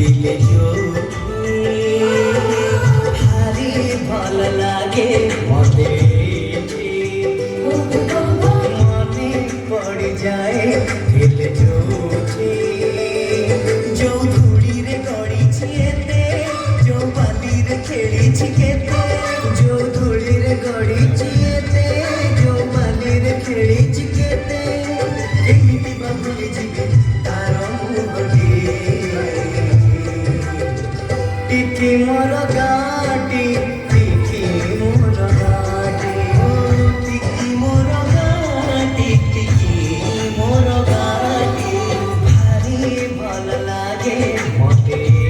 दिले जोड़ी भारी भल लागे मते मने पड़ जाए दिल जोड़ी जो धूड़ी रे गड़ी छिएते जो बाली रे खेली छिकेते जो धूड़ी रे गड़ी छिएते जो बाली रे खेली छिकेते एमिति बाबुली जिबे तारो मुहटी टिकी मोर गाटी टिकी मोर गाटी टिकी मोर गाटी टिकी मोर गाटी भारी भल लागे मते।